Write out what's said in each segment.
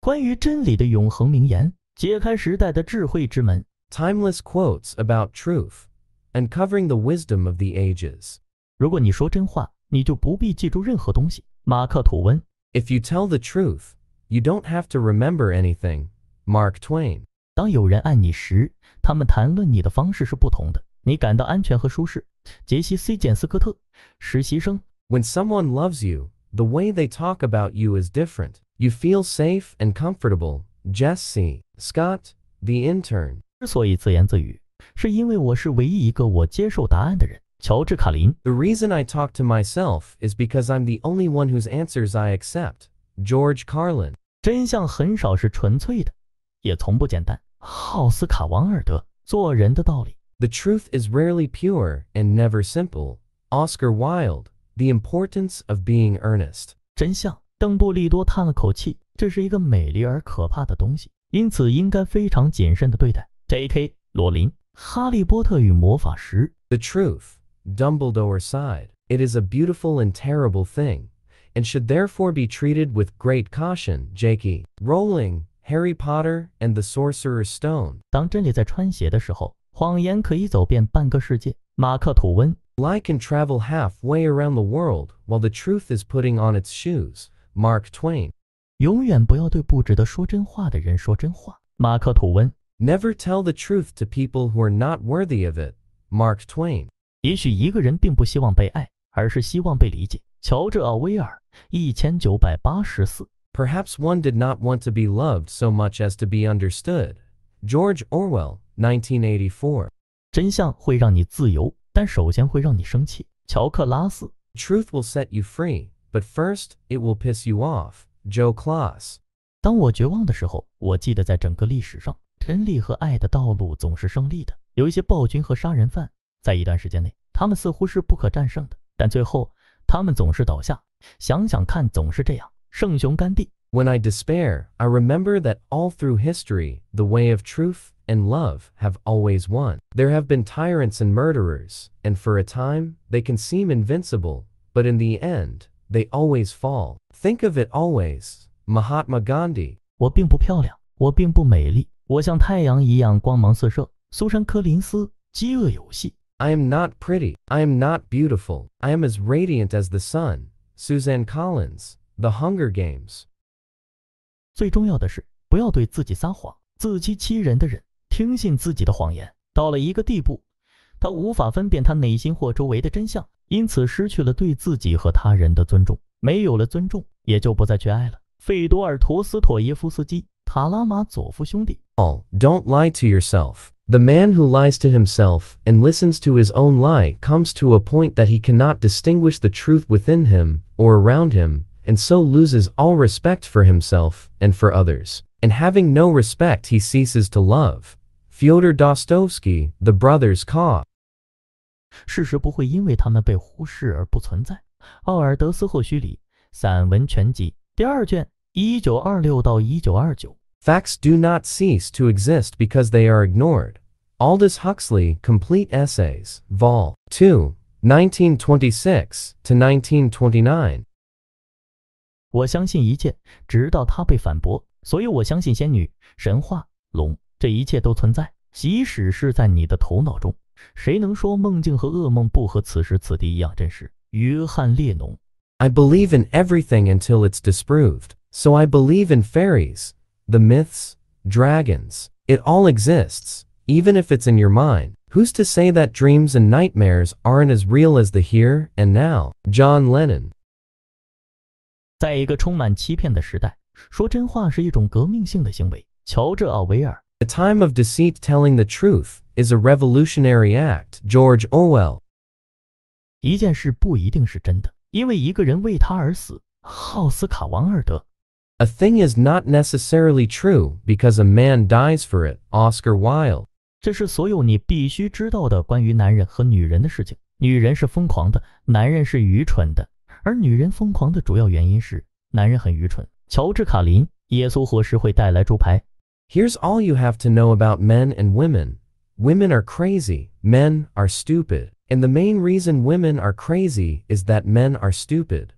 关于真理的永恒名言，揭开时代的智慧之门。Timeless quotes about truth, uncovering the wisdom of the ages. 如果你说真话，你就不必记住任何东西。马克·吐温。If you tell the truth, you don't have to remember anything. Mark Twain. 当有人爱你时，他们谈论你的方式是不同的，你感到安全和舒适。杰西 ·C. 简斯科特，实习生。When someone loves you, the way they talk about you is different. You feel safe and comfortable. Jess C. Scott, the intern. 之所以自言自语，是因为我是唯一一个我接受答案的人。乔治·卡林。The reason I talk to myself is because I'm the only one whose answers I accept. George Carlin. 真相很少是纯粹的，也从不简单。奥斯卡·王尔德。做人的道理。The truth is rarely pure and never simple. Oscar Wilde. The importance of being earnest. 真相。邓布利多叹了口气，这是一个美丽而可怕的东西，因此应该非常谨慎地对待。J.K. 罗琳。哈利波特与魔法石。The truth, Dumbledore sighed. It is a beautiful and terrible thing, and should therefore be treated with great caution. J.K. Rowling, Harry Potter and the Sorcerer's Stone. 当真理在穿鞋的时候，谎言可以走遍半个世界。马克·吐温。Lie can travel halfway around the world while the truth is putting on its shoes. Mark Twain. 永远不要对不值得说真话的人说真话。马克·吐温。Never tell the truth to people who are not worthy of it. Mark Twain. 也许一个人并不希望被爱，而是希望被理解。乔治·奥威尔。1984。Perhaps one did not want to be loved so much as to be understood. George Orwell, 1984. 真相会让你自由，但首先会让你生气。乔克·拉斯。Truth will set you free, but first it will piss you off. Joe Claus. 当我绝望的时候，我记得在整个历史上，真理和爱的道路总是胜利的。有一些暴君和杀人犯，在一段时间内，他们似乎是不可战胜的，但最后他们总是倒下。想想看，总是这样。圣雄甘地。When I despair, I remember that all through history, the way of truth and love have always won. There have been tyrants and murderers, and for a time, they can seem invincible, but in the end, they always fall. Think of it always. Mahatma Gandhi. 我并不漂亮，我并不美丽，我像太阳一样光芒四射。苏珊·柯林斯。饥饿游戏。I am not pretty. I am not beautiful. I am as radiant as the sun. Suzanne Collins. The Hunger Games. 最重要的是，不要对自己撒谎。自欺欺人的人听信自己的谎言，到了一个地步，他无法分辨他内心或周围的真相，因此失去了对自己和他人的尊重。没有了尊重，也就不再去爱了。费多尔·陀思妥耶夫斯基。卡拉马佐夫兄弟。Don't lie to yourself. The man who lies to himself and listens to his own lie comes to a point that he cannot distinguish the truth within him or around him, and so loses all respect for himself and for others. And having no respect, he ceases to love. Fyodor Dostoevsky, The Brothers Kaw. 事实不会因为他们被忽视而不存在。奥尔德斯·霍胥里。散文全集。第2卷。1926到1929。Facts do not cease to exist because they are ignored. Aldous Huxley, Complete Essays, Vol. 2, 1926 to 1929. 我相信一切，直到它被反驳。所以我相信仙女、神话、龙，这一切都存在，即使是在你的头脑中。谁能说梦境和噩梦不和此时此地一样真实？约翰列侬。I believe in everything until it's disproved. So I believe in fairies, the myths, dragons. It all exists, even if it's in your mind. Who's to say that dreams and nightmares aren't as real as the here and now? John Lennon. 在一个充满欺骗的时代，说真话是一种革命性的行为。乔治·奥威尔。A time of deceit telling the truth is a revolutionary act. George Orwell. 一件事不一定是真的，因为一个人为他而死。奥斯卡·王尔德。A thing is not necessarily true because a man dies for it. Oscar Wilde. 这是所有你必须知道的关于男人和女人的事情。女人是疯狂的，男人是愚蠢的，而女人疯狂的主要原因是男人很愚蠢。乔治·卡林。耶稣何时会带来猪排？ Here's all you have to know about men and women. Women are crazy, men are stupid. And the main reason women are crazy is that men are stupid.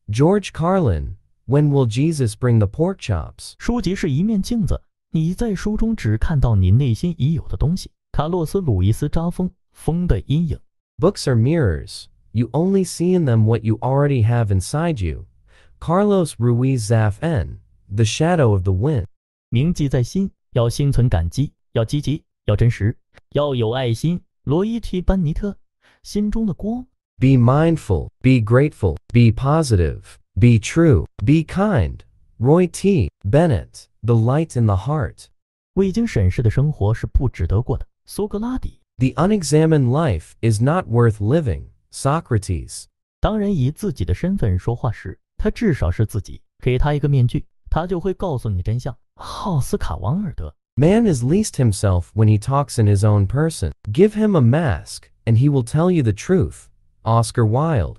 George Carlin, When will Jesus bring the pork chops? 书籍是一面镜子，你在书中只看到你内心已有的东西。卡洛斯·鲁伊斯·扎丰，风的阴影。Books are mirrors. You only see in them what you already have inside you. Carlos Ruiz Zafón, The Shadow of the Wind. 铭记在心，要心存感激，要积极，要真实，要有爱心。罗伊提·班尼特，心中的光。Be mindful, be grateful, be positive, be true, be kind. Roy T. Bennett, The Light in the Heart. 未经审视的生活是不值得过的。苏格拉底。The unexamined life is not worth living. Socrates. 当人以自己的身份说话时，他至少是自己。给他一个面具，他就会告诉你真相。奥斯卡·王尔德。Man is least himself when he talks in his own person. Give him a mask, and he will tell you the truth. Oscar Wilde.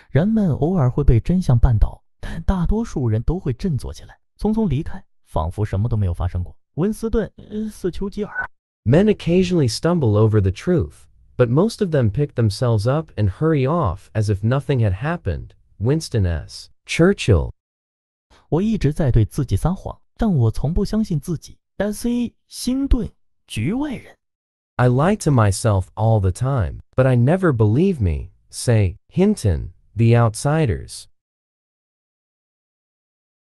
人们偶尔会被真相绊倒，但大多数人都会振作起来，匆匆离开，仿佛什么都没有发生过。温斯顿·斯丘吉尔。Men occasionally stumble over the truth, but most of them pick themselves up and hurry off as if nothing had happened. Winston S. Churchill. 我一直在对自己撒谎，但我从不相信自己。S.A. 辛顿，局外人。I lie to myself all the time, but I never believe me. Say, Hinton, The Outsiders.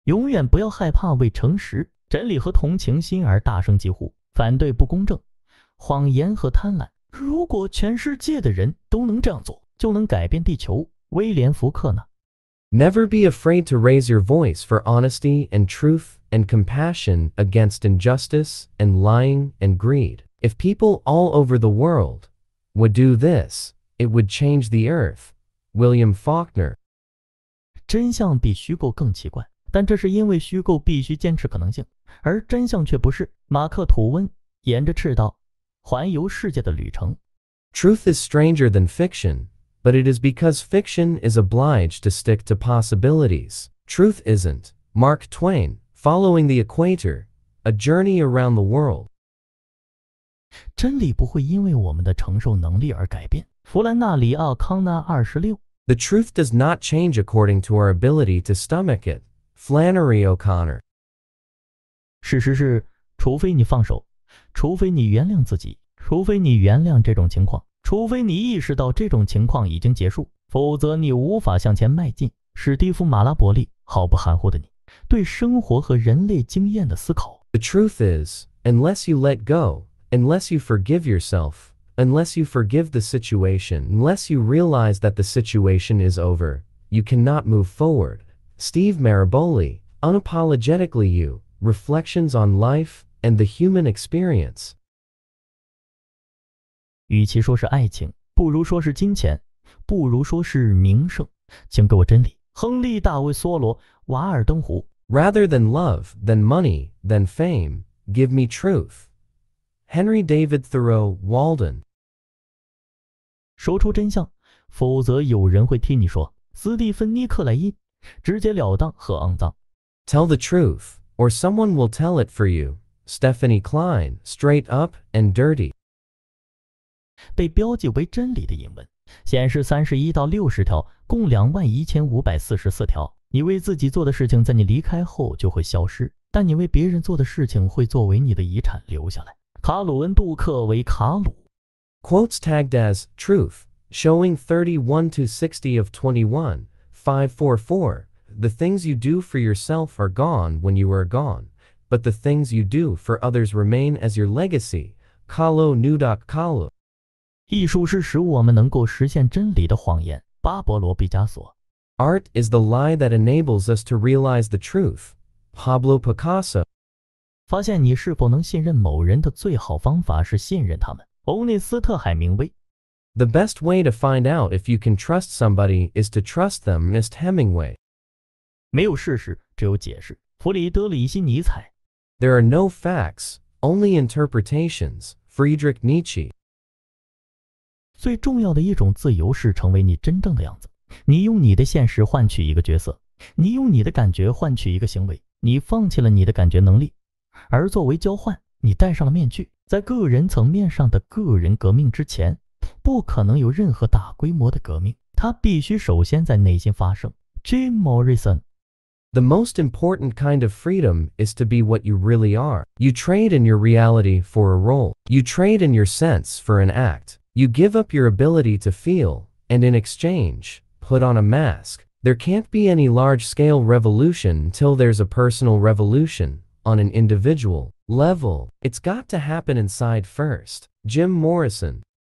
永远不要害怕为诚实、真理和同情心而大声疾呼，反对不公正、谎言和贪婪。如果全世界的人都能这样做，就能改变地球。威廉·福克纳。Never be afraid to raise your voice for honesty and truth and compassion against injustice and lying and greed. If people all over the world would do this, it would change the earth. William Faulkner. 真相比虚构更奇怪，但这是因为虚构必须坚持可能性，而真相却不是。马克·吐温，沿着赤道环游世界的旅程。Truth is stranger than fiction, but it is because fiction is obliged to stick to possibilities. Truth isn't. Mark Twain, Following the Equator, A Journey Around the World. 真理不会因为我们的承受能力而改变。弗兰纳里奥·康纳26。The truth does not change according to our ability to stomach it. Flannery O'Connor. 事实是，除非你放手，除非你原谅自己，除非你原谅这种情况，除非你意识到这种情况已经结束，否则你无法向前迈进。史蒂夫·马拉伯利，毫不含糊的你，对生活和人类经验的思考。The truth is, unless you let go, unless you forgive yourself, unless you forgive the situation, unless you realize that the situation is over, you cannot move forward. Steve Maraboli, Unapologetically You, Reflections on Life and the Human Experience. 与其说是爱情，不如说是金钱，不如说是名声，请给我真理。亨利·大卫·梭罗，瓦尔登湖。Rather than love, than money, than fame, give me truth. Henry David Thoreau, Walden. 说出真相，否则有人会替你说。斯蒂芬妮·克莱因，直截了当和肮脏。Tell the truth, or someone will tell it for you. Stephanie Klein, Straight Up and Dirty. 被标记为真理的引文显示31到60条，共21544条。你为自己做的事情在你离开后就会消失，但你为别人做的事情会作为你的遗产留下来。卡鲁恩·杜克维卡鲁。Quotes tagged as truth, showing 31 to 60 of 21, 544. The things you do for yourself are gone when you are gone, but the things you do for others remain as your legacy. Kalo Nudak Kalo. 艺术是使我们能够实现真理的谎言。巴勃罗·毕加索。Art is the lie that enables us to realize the truth. Pablo Picasso. 发现你是否能信任某人的最好方法是信任他们。欧内斯特·海明威。The best way to find out if you can trust somebody is to trust them. Ernest Hemingway. 没有事实，只有解释。弗里德里希·尼采。There are no facts, only interpretations. Friedrich Nietzsche. 最重要的一种自由是成为你真正的样子。你用你的现实换取一个角色，你用你的感觉换取一个行为，你放弃了你的感觉能力，而作为交换，你戴上了面具。在个人层面上的个人革命之前，不可能有任何大规模的革命，它必须首先在内心发生。Jim Morrison。The most important kind of freedom is to be what you really are. You trade in your reality for a role. You trade in your sense for an act. You give up your ability to feel, and in exchange, put on a mask. There can't be any large-scale revolution until there's a personal revolution, on an individual level. It's got to happen inside first. Jim Morrison.